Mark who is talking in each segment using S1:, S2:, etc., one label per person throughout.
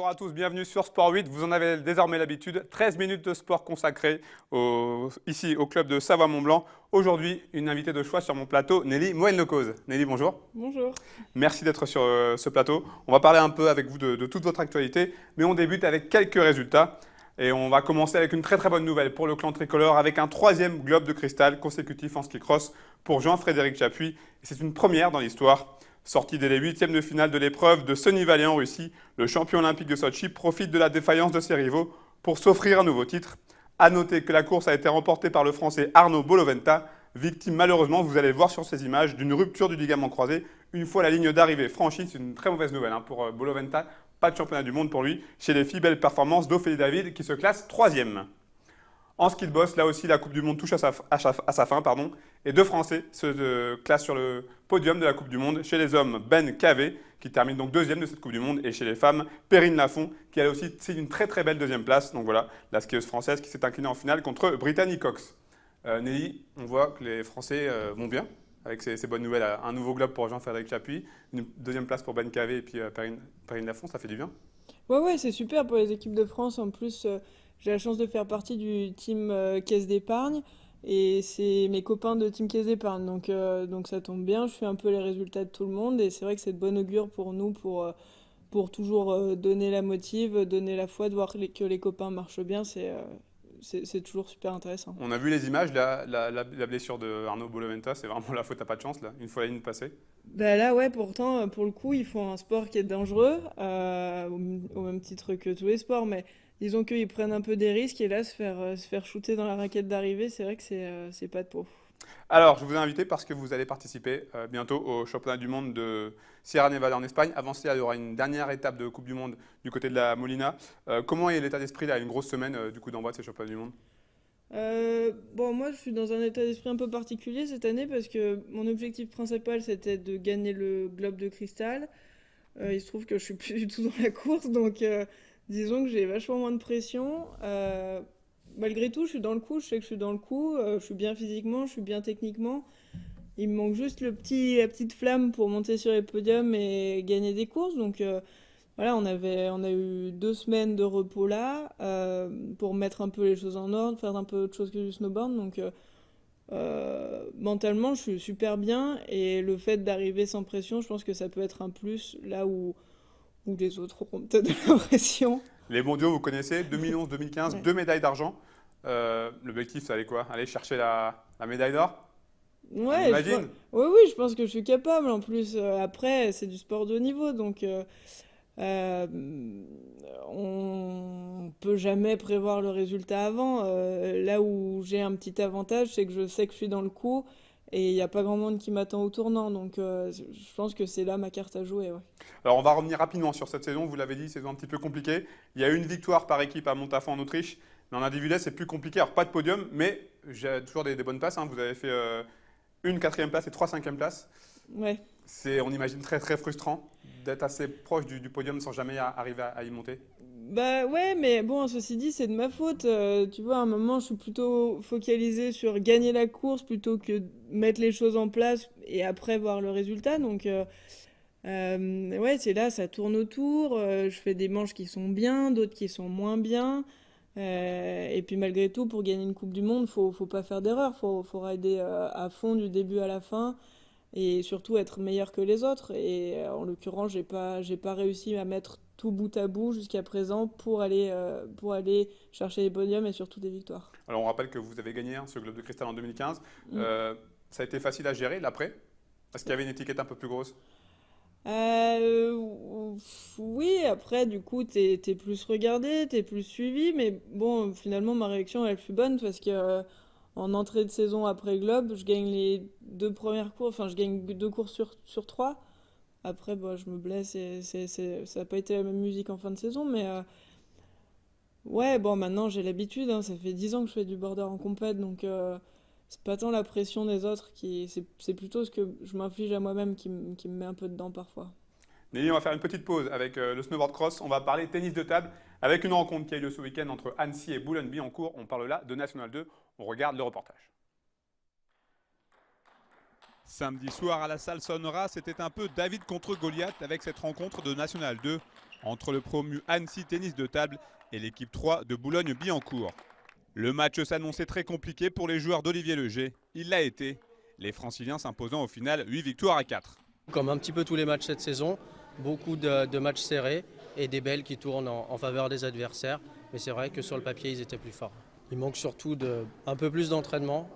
S1: Bonjour à tous, bienvenue sur Sport 8. Vous en avez désormais l'habitude. 13 minutes de sport consacrées ici au club de Savoie-Mont-Blanc. Aujourd'hui, une invitée de choix sur mon plateau, Nelly Moelle-Nocause. Nelly, bonjour.
S2: Bonjour.
S1: Merci d'être sur ce plateau. On va parler un peu avec vous de toute votre actualité, mais on débute avec quelques résultats. Et on va commencer avec une très très bonne nouvelle pour le clan tricolore, avec un troisième globe de cristal consécutif en ski cross pour Jean-Frédéric Chapuis. C'est une première dans l'histoire. Sorti dès les huitièmes de finale de l'épreuve de Sunny Valley en Russie, le champion olympique de Sochi profite de la défaillance de ses rivaux pour s'offrir un nouveau titre. A noter que la course a été remportée par le Français Arnaud Boloventa, victime malheureusement, vous allez le voir sur ces images, d'une rupture du ligament croisé une fois la ligne d'arrivée franchie. C'est une très mauvaise nouvelle pour Boloventa. Pas de championnat du monde pour lui. Chez les filles, belle performance d'Ophélie David qui se classe troisième. En ski de boss, là aussi, la Coupe du Monde touche à sa fin. Et deux Français se classent sur le podium de la Coupe du Monde. Chez les hommes, Ben Cavé, qui termine donc deuxième de cette Coupe du Monde. Et chez les femmes, Perrine Lafont, qui a aussi une très très belle deuxième place. Donc voilà, la skieuse française qui s'est inclinée en finale contre Brittany Cox. Nelly, on voit que les Français vont bien avec ces bonnes nouvelles. Un nouveau globe pour Jean-Frédéric Chapuis, une deuxième place pour Ben Cavé et puis Perrine Lafont, ça fait du bien.
S2: Ouais, c'est super pour les équipes de France. En plus, j'ai la chance de faire partie du team Caisse d'épargne. Et c'est mes copains de team Caisse d'épargne. Donc ça tombe bien. Je suis un peu les résultats de tout le monde. Et c'est vrai que c'est de bon augure pour nous pour toujours donner la motive, donner la foi, de voir que les copains marchent bien. C'est toujours super intéressant.
S1: On a vu les images, la blessure de Arnaud Boloventa, c'est vraiment la faute à pas de chance, là, une fois la ligne passée.
S2: Bah là, ouais, pourtant, pour le coup, ils font un sport qui est dangereux, au même titre que tous les sports, mais disons qu'ils prennent un peu des risques, et là, se faire shooter dans la raquette d'arrivée, c'est vrai que c'est pas de peau.
S1: Alors, je vous ai invité parce que vous allez participer bientôt au championnat du monde de Sierra Nevada en Espagne. Avant cela, il y aura une dernière étape de Coupe du Monde du côté de la Molina. Comment est l'état d'esprit là, une grosse semaine du coup d'envoi de ces championnats du monde?
S2: Bon, moi, je suis dans un état d'esprit un peu particulier cette année parce que mon objectif principal, c'était de gagner le globe de cristal. Il se trouve que je suis plus du tout dans la course, donc disons que j'ai vachement moins de pression. Malgré tout, je suis dans le coup, je sais que je suis dans le coup, je suis bien physiquement, je suis bien techniquement. Il me manque juste la petite flamme pour monter sur les podiums et gagner des courses. Donc voilà, on a eu 2 semaines de repos là pour mettre un peu les choses en ordre, faire un peu autre chose que du snowboard. Donc mentalement, je suis super bien et le fait d'arriver sans pression, je pense que ça peut être un plus là où les autres auront peut-être de la pression.
S1: Les mondiaux, vous connaissez, 2011, 2015,
S2: Ouais.
S1: deux médailles d'argent. L'objectif, ça allait quoi? Aller chercher la médaille d'or? On
S2: Ouais,
S1: imagine?
S2: oui, je pense que je suis capable. En plus, après, c'est du sport de haut niveau, donc euh, on peut jamais prévoir le résultat avant. Là où j'ai un petit avantage, c'est que je sais que je suis dans le coup et il n'y a pas grand monde qui m'attend au tournant, donc je pense que c'est là ma carte à jouer. Ouais.
S1: Alors, on va revenir rapidement sur cette saison. Vous l'avez dit, saison un petit peu compliquée. Il y a eu une victoire par équipe à Montafon en Autriche. Mais en individuel, c'est plus compliqué. Alors, pas de podium, mais j'ai toujours des bonnes places. Vous avez fait une quatrième place et trois cinquièmes places.
S2: Ouais.
S1: C'est, on imagine, très très frustrant d'être assez proche du podium sans jamais arriver à y monter.
S2: Bah ouais, mais bon, ceci dit, c'est de ma faute. Tu vois, à un moment, je suis plutôt focalisée sur gagner la course plutôt que mettre les choses en place et après voir le résultat. Donc, ouais, c'est là, ça tourne autour. Je fais des manches qui sont bien, d'autres qui sont moins bien. Et puis malgré tout, pour gagner une Coupe du Monde, faut pas faire d'erreur. Faut rider à fond du début à la fin et surtout être meilleur que les autres. Et en l'occurrence, j'ai pas réussi à mettre tout bout à bout jusqu'à présent pour aller chercher les podiums et surtout des victoires.
S1: Alors, on rappelle que vous avez gagné ce Globe de Cristal en 2015.
S2: Mm.
S1: Ça a été facile à gérer l'après? Parce qu'il y avait une étiquette un peu plus grosse.
S2: Oui, après, du coup, t'es plus regardé, t'es plus suivi, mais bon, finalement, ma réaction, elle fut bonne parce que en entrée de saison après Globe, je gagne les 2 premières courses, enfin, je gagne 2 courses sur 3. Après, bah, je me blesse et ça n'a pas été la même musique en fin de saison, mais ouais, bon, maintenant j'ai l'habitude, hein, ça fait 10 ans que je fais du border en compète, donc c'est pas tant la pression des autres c'est plutôt ce que je m'inflige à moi-même qui me met un peu dedans parfois.
S1: Nelly, on va faire une petite pause avec le snowboard cross. On va parler tennis de table avec une rencontre qui a eu lieu ce week-end entre Annecy et Boulogne-Billancourt. On parle là de National 2. On regarde le reportage.
S3: Samedi soir à la salle Sonora, c'était un peu David contre Goliath avec cette rencontre de National 2.
S1: entre le promu Annecy Tennis de Table et l'équipe 3 de Boulogne-Billancourt. Le match s'annonçait très compliqué pour les joueurs d'Olivier Leger. Il l'a été, les Franciliens s'imposant au final 8 victoires à 4.
S3: Comme un petit peu tous les matchs cette saison, beaucoup de matchs serrés et des belles qui tournent en faveur des adversaires. Mais c'est vrai que sur le papier, ils étaient plus forts. Il manque surtout un peu plus d'entraînement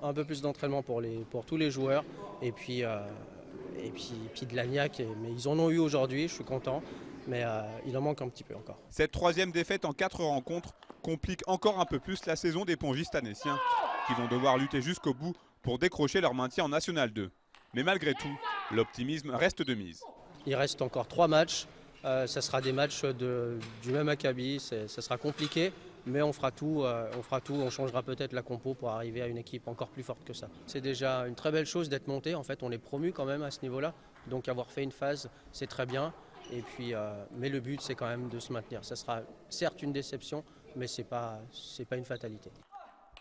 S3: pour tous les joueurs et puis de la niaque. Mais ils en ont eu aujourd'hui, je suis content, mais il en manque un petit peu encore.
S1: Cette troisième défaite en 4 rencontres complique encore un peu plus la saison des pongistes annéciens, qui vont devoir lutter jusqu'au bout pour décrocher leur maintien en National 2. Mais malgré tout, l'optimisme reste de mise.
S3: Il reste encore 3 matchs. Ça sera des matchs du même acabit, ça sera compliqué, mais on fera tout, on changera peut-être la compo pour arriver à une équipe encore plus forte que ça. C'est déjà une très belle chose d'être monté, en fait on est promu quand même à ce niveau-là, donc avoir fait une phase c'est très bien, et puis, mais le but c'est quand même de se maintenir. Ça sera certes une déception, mais c'est pas une fatalité.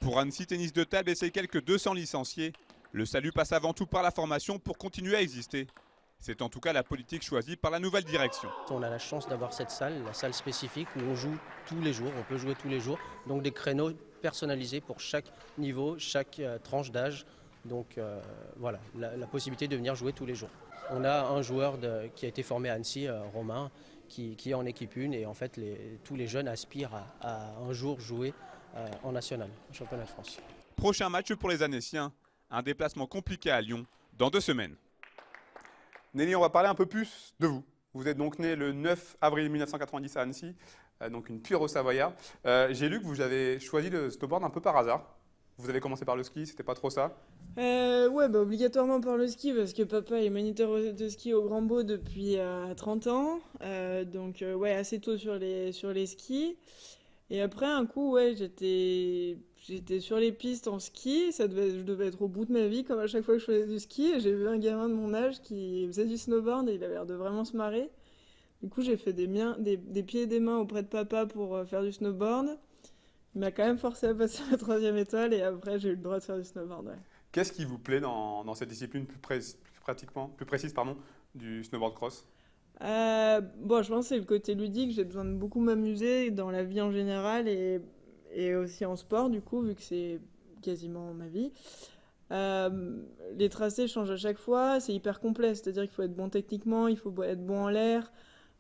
S1: Pour Annecy Tennis de Table et ses quelques 200 licenciés, le salut passe avant tout par la formation pour continuer à exister. C'est en tout cas la politique choisie par la nouvelle direction.
S3: On a la chance d'avoir cette salle, la salle spécifique où on joue tous les jours, on peut jouer tous les jours. Donc des créneaux personnalisés pour chaque niveau, chaque tranche d'âge. Donc voilà, la possibilité de venir jouer tous les jours. On a un joueur qui a été formé à Annecy, Romain, qui est en équipe 1 et en fait tous les jeunes aspirent à un jour jouer en national, au championnat de France.
S1: Prochain match pour les Annéciens, un déplacement compliqué à Lyon dans 2 semaines. Nelly, on va parler un peu plus de vous. Vous êtes donc né le 9 avril 1990 à Annecy, donc une pure au Savoyard. J'ai lu que vous avez choisi le snowboard un peu par hasard. Vous avez commencé par le ski, c'était pas trop ça?
S2: Ouais, bah obligatoirement par le ski parce que papa est moniteur de ski au Grand Beau depuis 30 ans. Donc ouais, assez tôt sur les skis. Et après un coup, ouais, j'étais sur les pistes en ski. Je devais être au bout de ma vie comme à chaque fois que je faisais du ski. Et j'ai vu un gamin de mon âge qui faisait du snowboard et il avait l'air de vraiment se marrer. Du coup, j'ai fait des pieds et des mains auprès de papa pour faire du snowboard. Il m'a quand même forcé à passer la 3e étoile et après j'ai eu le droit de faire du snowboard. Ouais.
S1: Qu'est-ce qui vous plaît dans cette discipline plus précise du snowboard cross?
S2: Bon, je pense que c'est le côté ludique. J'ai besoin de beaucoup m'amuser dans la vie en général et aussi en sport, du coup, vu que c'est quasiment ma vie. Les tracés changent à chaque fois, c'est hyper complet, c'est-à-dire qu'il faut être bon techniquement, il faut être bon en l'air.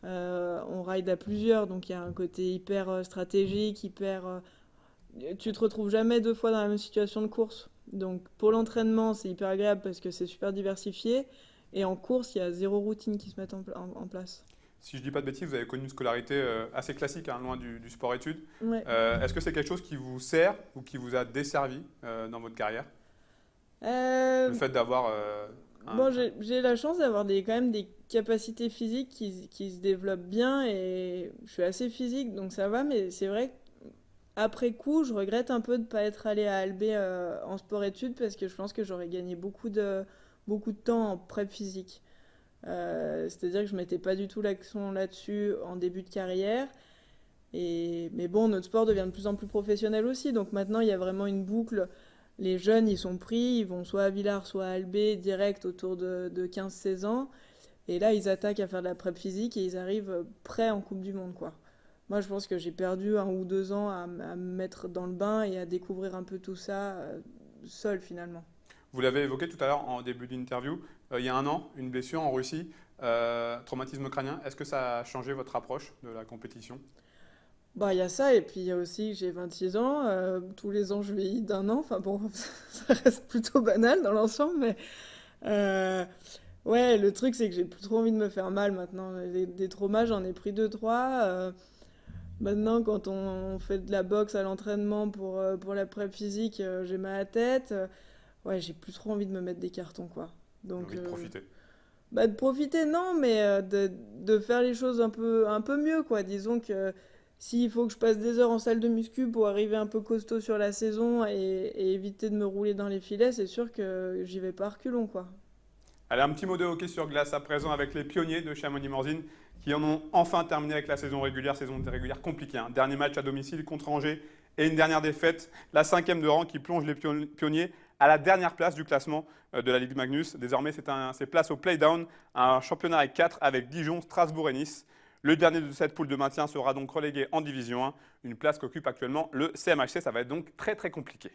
S2: On ride à plusieurs, donc il y a un côté hyper stratégique, tu te retrouves jamais 2 fois dans la même situation de course. Donc pour l'entraînement, c'est hyper agréable parce que c'est super diversifié. Et en course, il y a 0 routine qui se met en place.
S1: Si je dis pas de bêtises, vous avez connu une scolarité assez classique, hein, loin du sport-études.
S2: Ouais.
S1: Est-ce que c'est quelque chose qui vous sert ou qui vous a desservi dans votre carrière? Le fait d'avoir
S2: Bon, j'ai la chance d'avoir quand même des capacités physiques qui se développent bien et je suis assez physique, donc ça va, mais c'est vrai qu'après coup, je regrette un peu de ne pas être allée à Albé en sport-études parce que je pense que j'aurais gagné beaucoup de temps en prep physique. C'est-à-dire que je mettais pas du tout l'accent là-dessus en début de carrière. Mais bon, notre sport devient de plus en plus professionnel aussi, donc maintenant il y a vraiment une boucle. Les jeunes, ils sont pris, ils vont soit à Villars, soit à Albé, direct autour de 15-16 ans. Et là, ils attaquent à faire de la prep physique et ils arrivent prêts en Coupe du Monde, quoi. Moi, je pense que j'ai perdu 1 ou 2 ans à me mettre dans le bain et à découvrir un peu tout ça seul, finalement.
S1: Vous l'avez évoqué tout à l'heure en début d'interview, il y a 1 an, une blessure en Russie, traumatisme crânien. Est-ce que ça a changé votre approche de la compétition?
S2: Bah, il y a ça, et puis il y a aussi, j'ai 26 ans, tous les ans je vieillis d'1 an, enfin bon, ça reste plutôt banal dans l'ensemble, mais ouais, le truc c'est que j'ai plus trop envie de me faire mal maintenant. Des traumas, j'en ai pris 2-3. Maintenant, quand on fait de la boxe à l'entraînement pour la prep physique, j'ai mal à la tête. Ouais, j'ai plus trop envie de me mettre des cartons, quoi. Donc,
S1: Envie de profiter.
S2: bah, de profiter, non, mais de faire les choses un peu mieux, quoi. Disons que s'il faut que je passe des heures en salle de muscu pour arriver un peu costaud sur la saison et éviter de me rouler dans les filets, c'est sûr que j'y vais pas à reculons, quoi.
S1: Allez, un petit mot de hockey sur glace à présent avec les pionniers de Chamonix-Morzine qui en ont enfin terminé avec la saison régulière compliquée. Hein. Dernier match à domicile contre Angers et une dernière défaite, la 5e de rang qui plonge les pionniers à la dernière place du classement de la Ligue Magnus. Désormais, c'est place au play-down, un championnat avec 4 avec Dijon, Strasbourg et Nice. Le dernier de cette poule de maintien sera donc relégué en Division 1, une place qu'occupe actuellement le CMHC. Ça va être donc très très compliqué.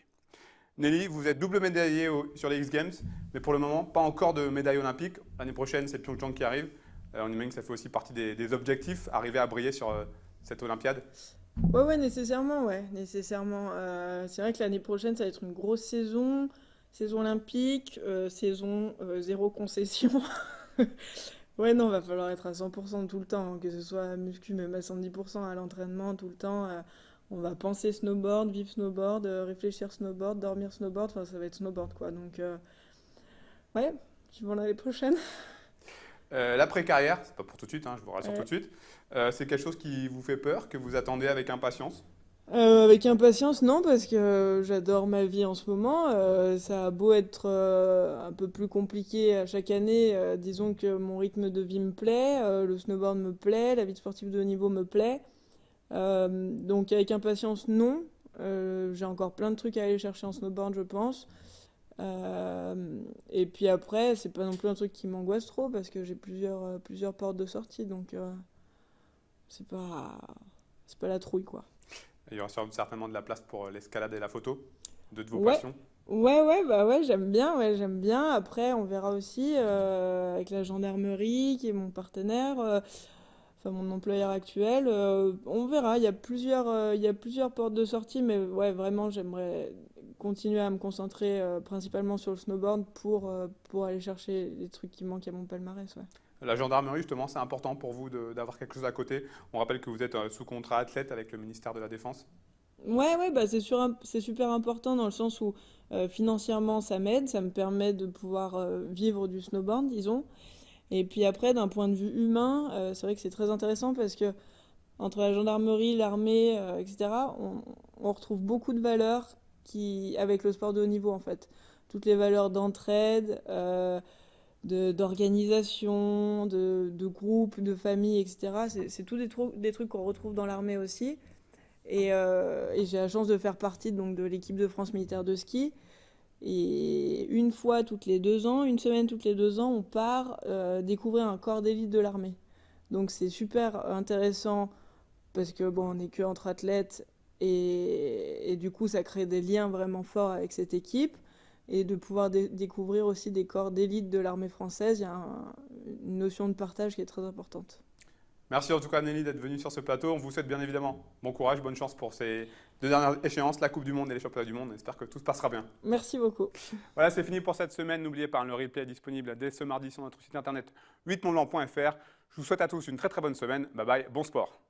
S1: Nelly, vous êtes double médaillée sur les X Games, mais pour le moment, pas encore de médaille olympique. L'année prochaine, c'est Pyeongchang qui arrive. On imagine que ça fait aussi partie des objectifs, arriver à briller sur cette Olympiade.
S2: Ouais, nécessairement, ouais, nécessairement. C'est vrai que l'année prochaine, ça va être une grosse saison, saison olympique, saison zéro concession. Ouais, non, va falloir être à 100% tout le temps, hein, que ce soit à muscu, même à 110% à l'entraînement tout le temps. On va penser snowboard, vivre snowboard, réfléchir snowboard, dormir snowboard, enfin ça va être snowboard quoi. Donc, ouais, vivons l'année prochaine.
S1: L'après-carrière, c'est pas pour tout de suite, hein, je vous rassure tout de suite. C'est quelque chose qui vous fait peur, que vous attendez avec impatience?
S2: Avec impatience, non, parce que j'adore ma vie en ce moment. Ça a beau être un peu plus compliqué à chaque année. Disons que mon rythme de vie me plaît, le snowboard me plaît, la vie de sportive de haut niveau me plaît. Donc avec impatience, non. J'ai encore plein de trucs à aller chercher en snowboard, je pense. Et puis après, c'est pas non plus un truc qui m'angoisse trop parce que j'ai plusieurs portes de sortie, donc c'est pas, c'est pas la trouille, quoi.
S1: Il y aura certainement de la place pour l'escalade et la photo, deux de vos
S2: Ouais,
S1: passions.
S2: ouais, j'aime bien, ouais, j'aime bien. Après, on verra aussi avec la gendarmerie, qui est mon partenaire, enfin mon employeur actuel, on verra. Il y a plusieurs portes de sortie, mais ouais, vraiment, j'aimerais continuer à me concentrer principalement sur le snowboard pour aller chercher les trucs qui manquent à mon palmarès, ouais.
S1: La gendarmerie, justement, c'est important pour vous d'avoir quelque chose à côté. On rappelle que vous êtes sous contrat athlète avec le ministère de la Défense.
S2: Ouais, bah c'est super important dans le sens où financièrement ça m'aide, ça me permet de pouvoir vivre du snowboard, disons. Et puis après, d'un point de vue humain, c'est vrai que c'est très intéressant parce que entre la gendarmerie, l'armée, etc., on retrouve beaucoup de valeurs avec le sport de haut niveau en fait. Toutes les valeurs d'entraide, d'organisation, de groupe, de famille, etc. C'est tous des trucs qu'on retrouve dans l'armée aussi. Et j'ai la chance de faire partie donc, de l'équipe de France militaire de ski. Et une fois toutes les 2 ans, une semaine toutes les 2 ans, on part découvrir un corps d'élite de l'armée. Donc c'est super intéressant parce que bon, on n'est que entre athlètes et du coup ça crée des liens vraiment forts avec cette équipe et de pouvoir découvrir aussi des corps d'élite de l'armée française, il y a une notion de partage qui est très importante.
S1: Merci en tout cas Nelly d'être venue sur ce plateau. On vous souhaite bien évidemment bon courage, bonne chance pour ces deux dernières échéances, la Coupe du Monde et les Championnats du Monde. J'espère que tout se passera bien.
S2: Merci beaucoup.
S1: Voilà, c'est fini pour cette semaine. N'oubliez pas, le replay est disponible dès ce mardi sur notre site internet 8montblanc.fr. Je vous souhaite à tous une très très bonne semaine. Bye bye, bon sport.